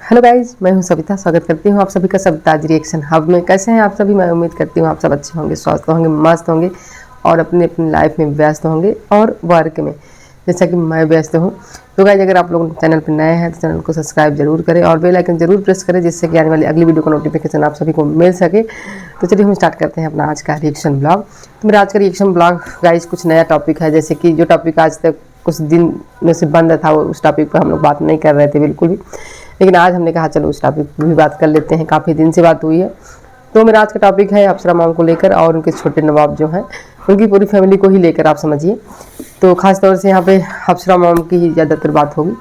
Hello guys, मैं हूं सविता। स्वागत करती हूं आप सभी का सविताज रिएक्शन हब में। कैसे हैं आप सभी? मैं उम्मीद करती हूं आप सब अच्छे होंगे, स्वस्थ होंगे, मस्त होंगे और अपनी अपनी लाइफ में व्यस्त होंगे और वर्क में, जैसा कि मैं व्यस्त हूं। तो गाइज, अगर आप लोग चैनल पर नए हैं तो चैनल को सब्सक्राइब जरूर करें और बेल आइकन जरूर प्रेस करें, जिससे कि आने वाली अगली वीडियो का नोटिफिकेशन आप सभी को मिल सके। तो चलिए हम स्टार्ट करते हैं अपना आज का रिएक्शन ब्लॉग। तो मेरा आज का रिएक्शन ब्लॉग गाइज कुछ नया टॉपिक है, जैसे कि जो टॉपिक आज तक कुछ दिन में से बंद था, वो उस टॉपिक पर हम लोग बात नहीं कर रहे थे बिल्कुल भी। लेकिन आज हमने कहा चलो उस टॉपिक पर भी बात कर लेते हैं, काफ़ी दिन से बात हुई है। तो मेरा आज का टॉपिक है अप्सरा मॉम को लेकर और उनके छोटे नवाब जो हैं, उनकी पूरी फैमिली को ही लेकर आप समझिए। तो ख़ास तौर से यहाँ पे अप्सरा मॉम की ही ज़्यादातर बात होगी।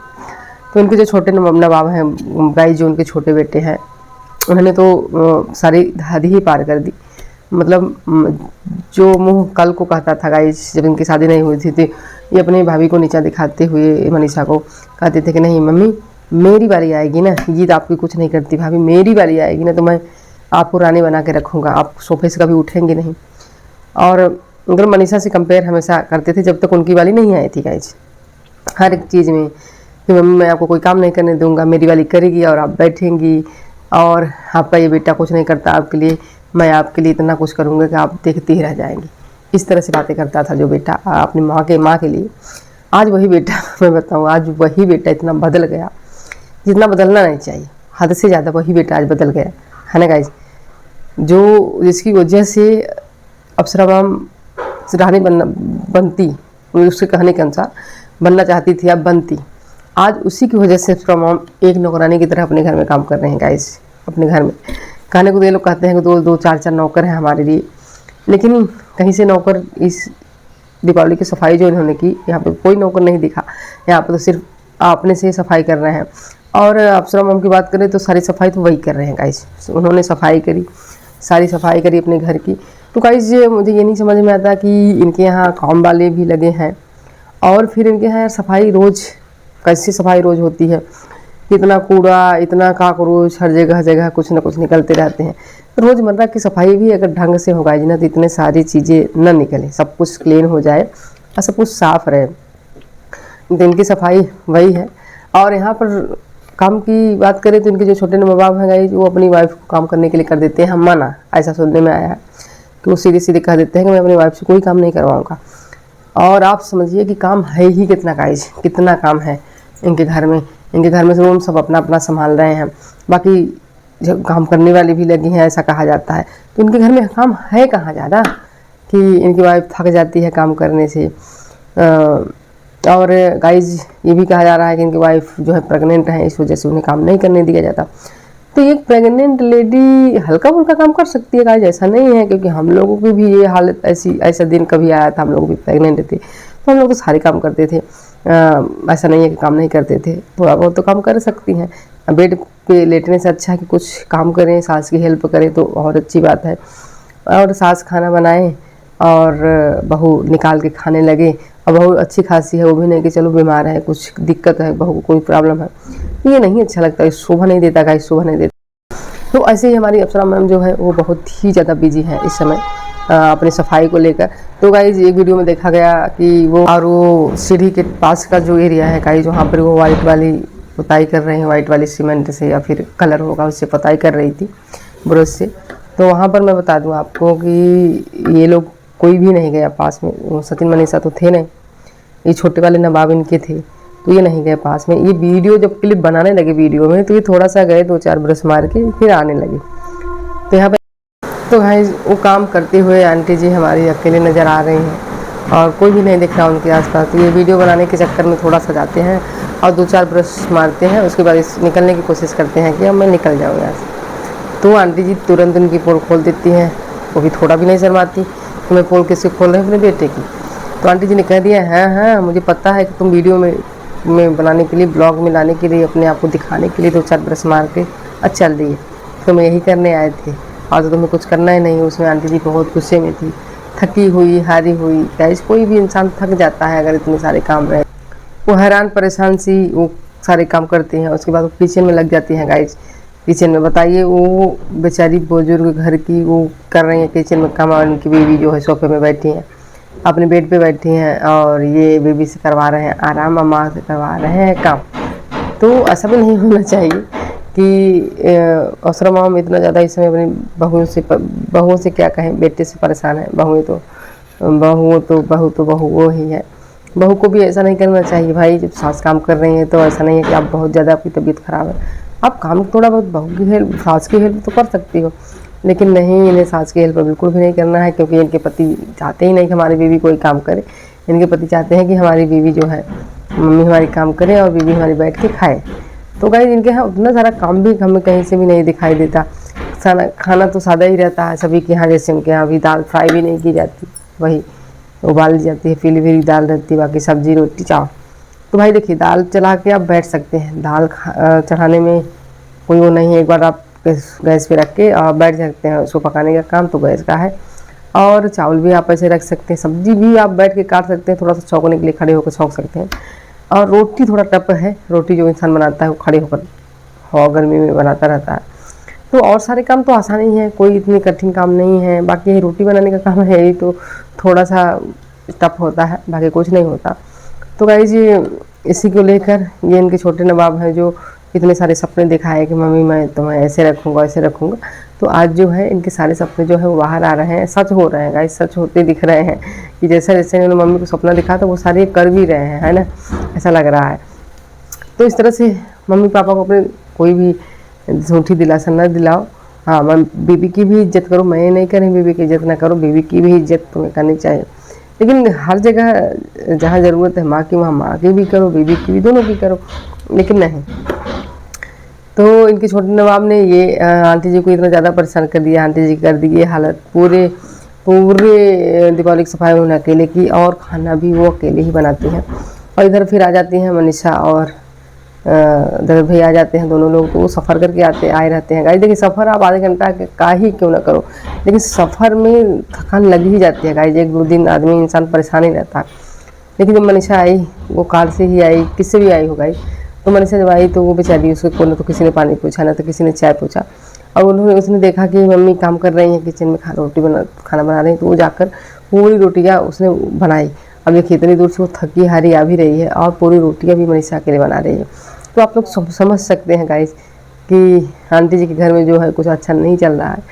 तो उनके जो छोटे नवाब हैं गाइस, जो उनके छोटे बेटे हैं, उन्होंने तो सारी हद ही पार कर दी। मतलब जो मुँह कल को कहता था गाइस, जब इनकी शादी नहीं हुई थी तो ये अपनी भाभी को नीचा दिखाते हुए मनीषा को कहते थे कि नहीं मम्मी, मेरी बारी आएगी ना, ये तो आपकी कुछ नहीं करती भाभी, मेरी बारी आएगी ना तो मैं आपको रानी बना के रखूँगा, आप सोफे से कभी उठेंगे नहीं। और अगर मनीषा से कंपेयर हमेशा करते थे जब तक उनकी वाली नहीं आई थी गाइज, हर एक चीज़ में कि मम्मी मैं आपको कोई काम नहीं करने दूंगा, मेरी वाली करेगी और आप बैठेंगी, और आपका ये बेटा कुछ नहीं करता आपके लिए, मैं आपके लिए इतना कुछ करूँगा कि आप देखते ही रह जाएंगी। इस तरह से बातें करता था जो बेटा अपनी माँ के लिए। आज वही बेटा मैं बताऊँ, आज वही बेटा इतना बदल गया जितना बदलना नहीं चाहिए, हद से ज़्यादा वही बेटा आज बदल गया है ना गाइज। जो जिसकी वजह से अप्सरा मॉम रानी बनती, उसके कहने के अनुसार बनना चाहती थी, अब बनती, आज उसी की वजह से अप्सरा मॉम एक नौकरानी की तरह अपने घर में काम कर रहे हैं गाइज। अपने घर में कहने को ये लोग कहते हैं कि दो चार नौकर हैं हमारे लिए, लेकिन कहीं से नौकर इस दीपावली की सफाई जो इन्होंने की, यहाँ पे कोई नौकर नहीं दिखा। यहाँ पे तो सिर्फ अपने से ही सफाई कर रहे हैं। और अप्सरा मॉम की बात करें तो सारी सफाई तो वही कर रहे हैं गाइस, उन्होंने सफाई करी, सारी सफाई करी अपने घर की। तो गाइस मुझे ये नहीं समझ में आता कि इनके यहाँ काम वाले भी लगे हैं और फिर इनके यहाँ सफाई रोज़, कैसी सफाई रोज़ होती है, इतना कूड़ा, इतना काकरोच, हर जगह कुछ ना कुछ निकलते रहते हैं। तो रोज़मर्रा की सफाई भी अगर ढंग से होगा ना तो इतने सारी चीज़ें न निकलें, सब कुछ क्लीन हो जाए और सब कुछ साफ़ रहे। दिन की सफाई वही है। और यहाँ पर काम की बात करें तो इनके जो छोटे नवाब हैं गाइस, वो अपनी वाइफ को काम करने के लिए कर देते हैं मना। ऐसा सुनने में आया है कि वो सीधे सीधे कह देते हैं कि मैं अपनी वाइफ से कोई काम नहीं करवाऊँगा। और आप समझिए कि काम है ही कितना गाइस, कितना काम है इनके घर में। इनके घर में से सब अपना अपना संभाल रहे हैं, बाकी जो काम करने वाली भी लगी हैं, ऐसा कहा जाता है। तो इनके घर में काम है कहाँ ज़्यादा कि इनकी वाइफ थक जाती है काम करने से। और गाइज ये भी कहा जा रहा है कि इनकी वाइफ जो है प्रेग्नेंट है, इस वजह से उन्हें काम नहीं करने दिया जाता। तो एक प्रेग्नेंट लेडी हल्का फुल्का काम कर सकती है गाइज, ऐसा नहीं है, क्योंकि हम लोगों की भी ये हालत ऐसा दिन कभी आया था, हम लोग भी प्रेग्नेंट थे तो हम लोग तो सारे काम करते थे। ऐसा नहीं है कि काम नहीं करते थे, थोड़ा बहुत तो काम कर सकती हैं। बेड पे लेटने से अच्छा है कि कुछ काम करें, सास की हेल्प करें तो बहुत अच्छी बात है। और सास खाना बनाए और बहू निकाल के खाने लगे, और बहू अच्छी खासी है, वो भी नहीं कि चलो बीमार है, कुछ दिक्कत है, बहू को कोई प्रॉब्लम है, ये नहीं अच्छा लगता, शोभा नहीं देता गाइस, शोभा नहीं देता। तो ऐसे ही हमारी अप्सरा मैम जो है वो बहुत ही ज़्यादा बिजी है इस समय अपनी सफाई को लेकर। तो गाइज एक वीडियो में देखा गया कि वो सीढ़ी के पास का जो एरिया है गाइज, वहाँ पर वो वाइट वाली पुताई कर रहे हैं, वाइट वाली सीमेंट से या फिर कलर होगा उससे पुताई कर रही थी ब्रश से। तो वहाँ पर मैं बता दूँ आपको कि ये लोग कोई भी नहीं गया पास में। सचिन मनीषा तो थे नहीं, ये छोटे वाले नवाब इनके थे, तो ये नहीं गए पास में। ये वीडियो जब क्लिप बनाने लगे वीडियो में तो ये थोड़ा सा गए, दो चार ब्रश मार के फिर आने लगे। तो यहाँ पे तो भाई वो काम करते हुए आंटी जी हमारी अकेले नज़र आ रही हैं और कोई भी नहीं दिख रहा उनके आसपास। तो ये वीडियो बनाने के चक्कर में थोड़ा सा जाते हैं और दो चार ब्रश मारते हैं, उसके बाद निकलने की कोशिश करते हैं कि अब मैं निकल जाऊँ यहाँ से। तो आंटी जी तुरंत उनकी पोल खोल देती हैं, वो भी थोड़ा भी नहीं शर्माती कि मैं पोल कैसे खोल रही हूँ अपने बेटे की। तो आंटी जी ने कह दिया हाँ मुझे पता है कि तुम वीडियो में बनाने के लिए, ब्लॉग में लाने के लिए, अपने आप को दिखाने के लिए दो चार ब्रश मार के चल रही है, तो मैं यही करने आए थे और तो तुम्हें कुछ करना ही नहीं। उसमें आंटी जी बहुत गुस्से में थी, थकी हुई, हारी हुई। गाइस कोई भी इंसान थक जाता है अगर इतने सारे काम रहे, वो हैरान परेशान सी वो सारे काम करते हैं, उसके बाद वो किचन में लग जाती हैं गाइस। किचन में बताइए, वो बेचारी बुजुर्ग घर की वो कर रही हैं किचन में काम, और उनकी बीवी जो है सोफे में बैठी हैं, अपने बेड पे बैठी हैं और ये बेबी से करवा रहे हैं आराम, अम्मा से करवा रहे हैं काम। तो ऐसा भी नहीं होना चाहिए कि अवसरमा में इतना ज़्यादा इस समय अपनी बहुओं से क्या कहें, बेटे से परेशान है। बहू वो ही है। बहू को भी ऐसा नहीं करना चाहिए भाई, जब सास काम कर रही है तो ऐसा नहीं है कि आप बहुत ज़्यादा आपकी तबीयत ख़राब है, आप काम थोड़ा बहुत बहू की हेल्प, सास की हेल्प तो कर सकती हो, लेकिन नहीं, इन्हें सास की हेल्प बिल्कुल भी नहीं करना है, क्योंकि इनके पति चाहते ही नहीं कि हमारी बीवी कोई काम करे। इनके पति चाहते हैं कि हमारी बीवी जो है, मम्मी हमारी काम करे और बीवी हमारी बैठ के खाए। तो गाइस इनके यहाँ उतना सारा काम भी हमें कहीं से भी नहीं दिखाई देता। खाना तो सादा ही रहता है सभी के यहाँ, जैसे उनके यहाँ भी दाल फ्राई भी नहीं की जाती, वही उबाल दी जाती है, पीली पीली दाल रहती है, बाकी सब्जी रोटी चावल। तो भाई देखिए, दाल चढ़ा के आप बैठ सकते हैं, दाल चढ़ाने में कोई वो नहीं है, एक बार आप गैस पे रख के आप बैठ सकते हैं, उसको पकाने का काम तो गैस का है। और चावल भी आप ऐसे रख सकते हैं, सब्जी भी आप बैठ के काट सकते हैं, थोड़ा सा छौंकने के लिए खड़े होकर छौंक सकते हैं। और रोटी थोड़ा टफ है, रोटी जो इंसान बनाता है वो खड़े होकर हवा गर्मी में बनाता रहता है। तो और सारे काम तो आसान ही है, कोई इतनी कठिन काम नहीं है। बाकी रोटी बनाने का काम है ही तो थोड़ा सा टफ होता है, बाकी कुछ नहीं होता। तो गाइस ये इसी को लेकर ये इनके छोटे नवाब हैं जो इतने सारे सपने दिखाए कि मम्मी मैं तुम्हें ऐसे रखूँगा ऐसे रखूँगा। तो आज जो है इनके सारे सपने जो है वो बाहर आ रहे हैं, सच हो रहे हैं गाइस, सच होते दिख रहे हैं कि जैसा जैसे इन्होंने मम्मी को सपना दिखा तो वो सारे कर भी रहे हैं, है ना, ऐसा लग रहा है। तो इस तरह से मम्मी पापा को अपने कोई भी झूठी दिलासा न दिलाओ। हाँ, मैं बीवी की भी इज्जत करो, मैं ये नहीं कह रही बीवी की इज्जत ना करो, बीवी की भी इज्जत तुम्हें करनी चाहिए, लेकिन हर जगह जहाँ ज़रूरत है माँ की वहाँ माँ की भी करो, बीवी की भी, दोनों की करो, लेकिन नहीं। तो इनके छोटे नवाब ने ये आंटी जी को इतना ज़्यादा परेशान कर दिया, आंटी जी कर दी ये हालत, पूरे दीपावली की सफाई उन्होंने अकेले की और खाना भी वो अकेले ही बनाती हैं। और इधर फिर आ जाती हैं मनीषा और दरअसल भैया आ जाते हैं, दोनों लोग तो वो सफ़र करके आए रहते हैं। गाइस देखिए, सफ़र आप आधे घंटा का ही क्यों ना करो, लेकिन सफ़र में थकान लग ही जाती है गाइस, एक दो दिन आदमी इंसान परेशान ही रहता है। लेकिन जब मनीषा आई, वो कार से ही आई, किससे भी आई हो गाइस, तो मनीषा जब आई तो वो बेचारी, उसको ना तो किसी ने पानी पूछा ना तो किसी ने चाय पूछा, और उसने देखा कि मम्मी काम कर रही हैं किचन में, खाना बना रही हैं, तो वो जाकर पूरी रोटियाँ उसने बनाई। अब देखिए, इतनी दूर से वो थकी हारी आ भी रही है और पूरी रोटियाँ भी मनीषा अकेले बना रही है। तो आप लोग समझ सकते हैं गाइस कि आंटी जी के घर में जो है कुछ अच्छा नहीं चल रहा है,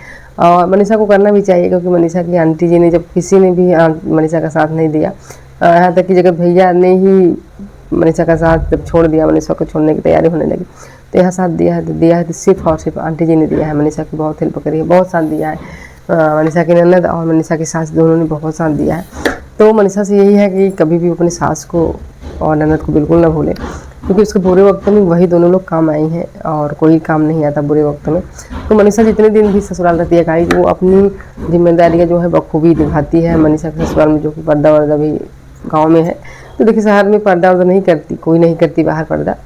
और मनीषा को करना भी चाहिए, क्योंकि मनीषा की आंटी जी ने, जब किसी ने भी मनीषा का साथ नहीं दिया, यहाँ तक कि जगत भैया ने ही मनीषा का साथ जब छोड़ दिया, मनीषा को छोड़ने की तैयारी होने लगी, तो यहाँ साथ दिया है तो सिर्फ और सिर्फ आंटी जी ने दिया है। मनीषा की बहुत हेल्प करी है, बहुत साथ दिया है, मनीषा की ननद और मनीषा की सास दोनों ने बहुत साथ दिया है। तो मनीषा से यही है कि कभी भी अपनी सास को और ननद को बिल्कुल ना भूलें, क्योंकि उसके बुरे वक्त में वही दोनों लोग काम आई हैं और कोई काम नहीं आता बुरे वक्त में। तो मनीषा जितने दिन भी ससुराल रहती है गाइस, वो अपनी जिम्मेदारियाँ जो है बखूबी निभाती है। मनीषा के ससुराल में जो कि पर्दा वर्दा भी गाँव में है, तो देखिए शहर में पर्दा वर्दा नहीं करती, कोई नहीं करती बाहर पर्दा,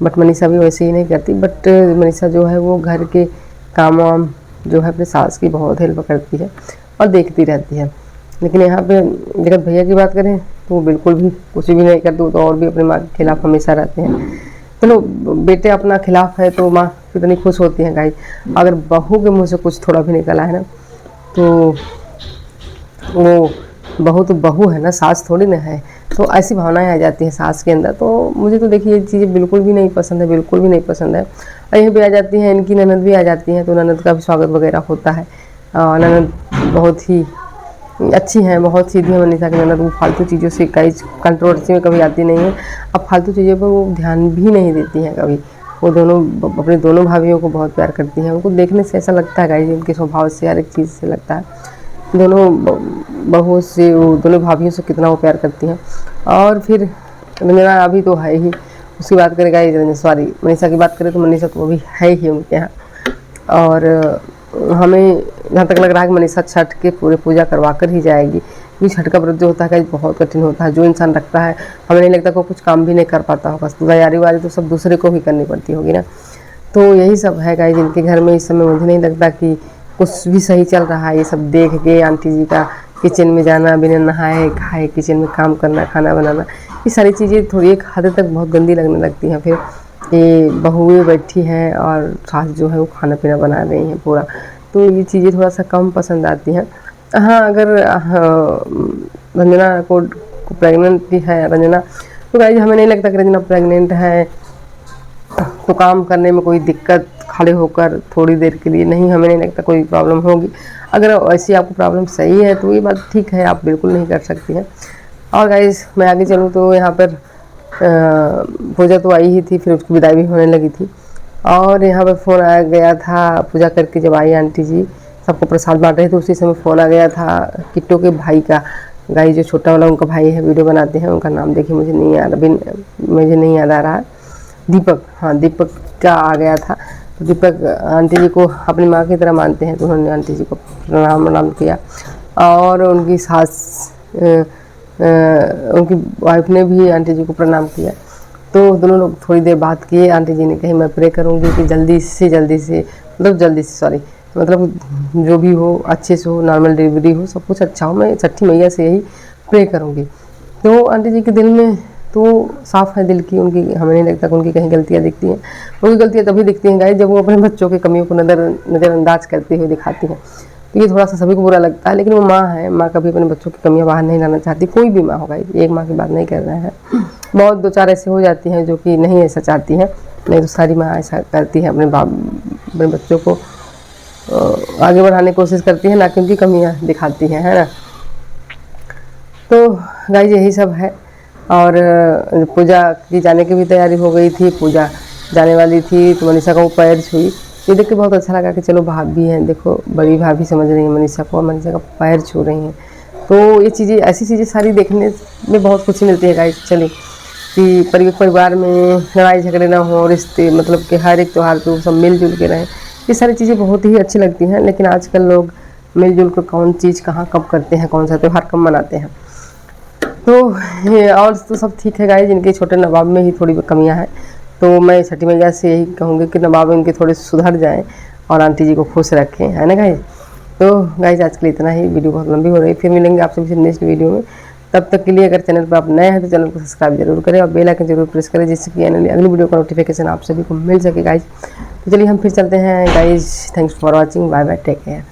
बट मनीषा भी वैसे ही नहीं करती। बट मनीषा जो है वो घर के काम वाम जो है अपने सास की बहुत हेल्प करती है और देखती रहती है। लेकिन यहाँ पे जगत भैया की बात करें तो वो बिल्कुल भी कुछ भी नहीं करते, तो और भी अपने माँ के खिलाफ हमेशा रहते हैं। चलो, बेटे अपना खिलाफ है तो माँ कितनी खुश होती हैं गाइस। अगर बहू के मुँह से कुछ थोड़ा भी निकला है ना, तो वो बहू तो बहू है ना, सास थोड़ी ना है, तो ऐसी भावनाएं आ जाती हैं सास के अंदर। तो मुझे तो देखिए ये चीज़ें बिल्कुल भी नहीं पसंद है, बिल्कुल भी नहीं पसंद है। और यहीं भी आ जाती हैं, इनकी ननद भी आ जाती हैं, तो ननद का भी स्वागत वगैरह होता है। ननद बहुत ही अच्छी हैं, बहुत सीधी है मनीषा की ननद, वो फालतू चीज़ों से कई कंट्रोवर्सी में कभी आती नहीं है। अब फालतू चीज़ों पर वो ध्यान भी नहीं देती हैं कभी। वो दोनों अपने दोनों भाभीियों को बहुत प्यार करती हैं। उनको देखने से ऐसा लगता है गाइस, उनके स्वभाव से, हर एक चीज़ से लगता है दोनों बहुओं से, वो दोनों भाभीियों से कितना वो प्यार करती हैं। और फिर रंजना अभी तो है ही, उसकी बात करें गाइस, सॉरी मनीषा की बात करें तो मनीषा तो अभी है ही उनके यहाँ। और हमें जहाँ तक लग रहा है कि मनीषा छठ के पूरे पूजा करवा कर ही जाएगी, क्योंकि छठ का व्रत जो होता है बहुत कठिन होता है। जो इंसान रखता है, हमें नहीं लगता को कुछ काम भी नहीं कर पाता होगा, तैयारी वारी तो सब दूसरे को ही करनी पड़ती होगी ना। तो यही सब है गाइस जिनके घर में इस समय। मुझे नहीं लगता कि कुछ भी सही चल रहा है। ये सब देख के आंटी जी का किचन में जाना, बिना नहाए खाए किचन में काम करना, खाना बनाना, ये सारी चीज़ें थोड़ी एक हद तक बहुत गंदी लगने लगती हैं। फिर ये बहुएं बैठी हैं और सास जो है वो खाना पीना बना रही हैं पूरा, तो ये चीज़ें थोड़ा सा कम पसंद आती हैं। हाँ, अगर रंजना को प्रेग्नेंट है रंजना, तो गाइस हमें नहीं लगता कि रंजना प्रेग्नेंट है तो काम करने में कोई दिक्कत खड़े होकर थोड़ी देर के लिए नहीं, हमें नहीं लगता कोई प्रॉब्लम होगी। अगर ऐसी आपको प्रॉब्लम सही है तो ये बात ठीक है, आप बिल्कुल नहीं कर सकती हैं। और गाइस मैं आगे चलूँ तो यहाँ पर पूजा तो आई ही थी, फिर उसकी विदाई भी होने लगी थी। और यहाँ पर फ़ोन आ गया था, पूजा करके जब आई आंटी जी सबको प्रसाद बांट रहे थे, उसी समय फ़ोन आ गया था किट्टू के भाई का। गाइस जो छोटा वाला उनका भाई है, वीडियो बनाते हैं, उनका नाम देखिए मुझे नहीं याद आ रहा है, दीपक, हाँ दीपक का आ गया था। तो दीपक आंटी जी को अपनी माँ की तरह मानते हैं, तो उन्होंने आंटी जी को प्रणाम किया। और उनकी सास उनकी वाइफ ने भी आंटी जी को प्रणाम किया। तो दोनों लोग थोड़ी देर बात किए। आंटी जी ने कही मैं प्रे करूँगी कि जल्दी से मतलब जो भी हो अच्छे से हो, नॉर्मल डिलीवरी हो, सब कुछ अच्छा हो। मैं छठी मैया से यही प्रे करूँगी। तो आंटी जी के दिल में तो साफ़ है दिल की, उनकी हमें नहीं लगता कि उनकी कहीं गलतियाँ दिखती हैं। उनकी गलतियाँ तभी दिखती हैं गाइस जब वो अपने बच्चों की कमियों को नज़रअंदाज करते हुए दिखाती हैं। तो ये थोड़ा सा सभी को बुरा लगता है, लेकिन वो माँ है, माँ कभी अपने बच्चों की कमियाँ बाहर नहीं लाना चाहती। कोई भी माँ होगा, एक माँ की बात नहीं कर रहे हैं, बहुत दो चार ऐसे हो जाती हैं जो कि नहीं ऐसा चाहती हैं, नहीं तो सारी माँ ऐसा करती है, अपने बच्चों को आगे बढ़ाने की कोशिश करती है, ना कि उनकी कमियाँ दिखाती हैं, है ना। तो गाइस यही सब है। और पूजा की जाने की भी तैयारी हो गई थी, पूजा जाने वाली थी तो मनीषा का वो पैर छुई। ये देख के बहुत अच्छा लगा कि चलो भाभी हैं, देखो बड़ी भाभी समझ रही हैं मनीषा को, मनीषा का पैर छू रही हैं। तो ये चीज़ें, ऐसी चीज़ें सारी देखने में बहुत खुशी मिलती है गाइस। चलिए कि परिवार में लड़ाई झगड़े ना हो, रिश्ते मतलब कि हर एक त्यौहार पे सब मिलजुल के रहें, ये सारी चीज़ें बहुत ही अच्छी लगती हैं। लेकिन आजकल लोग मिलजुल कर कौन चीज़ कहाँ कब करते हैं, कौन सा त्यौहार कब मनाते हैं। तो और तो सब ठीक है गाइस, जिनके छोटे नवाब में ही थोड़ी कमियां हैं। तो मैं छठी मैया से यही कहूँगी कि नवाब इनके थोड़े सुधर जाएं और आंटी जी को खुश रखें, है ना गाइस। तो गाइस आज के लिए इतना ही, वीडियो बहुत लंबी हो रही है, फिर मिलेंगे आपसे किसी नेक्स्ट वीडियो में। तब तक के लिए अगर चैनल पर आप नए हैं तो चैनल को सब्सक्राइब जरूर करें और बेल आइकन जरूर प्रेस करें, जिससे कि अगली वीडियो का नोटिफिकेशन आप सभी को मिल सके गाइस। तो चलिए हम फिर चलते हैं guys, thanks for watching, bye bye, take care.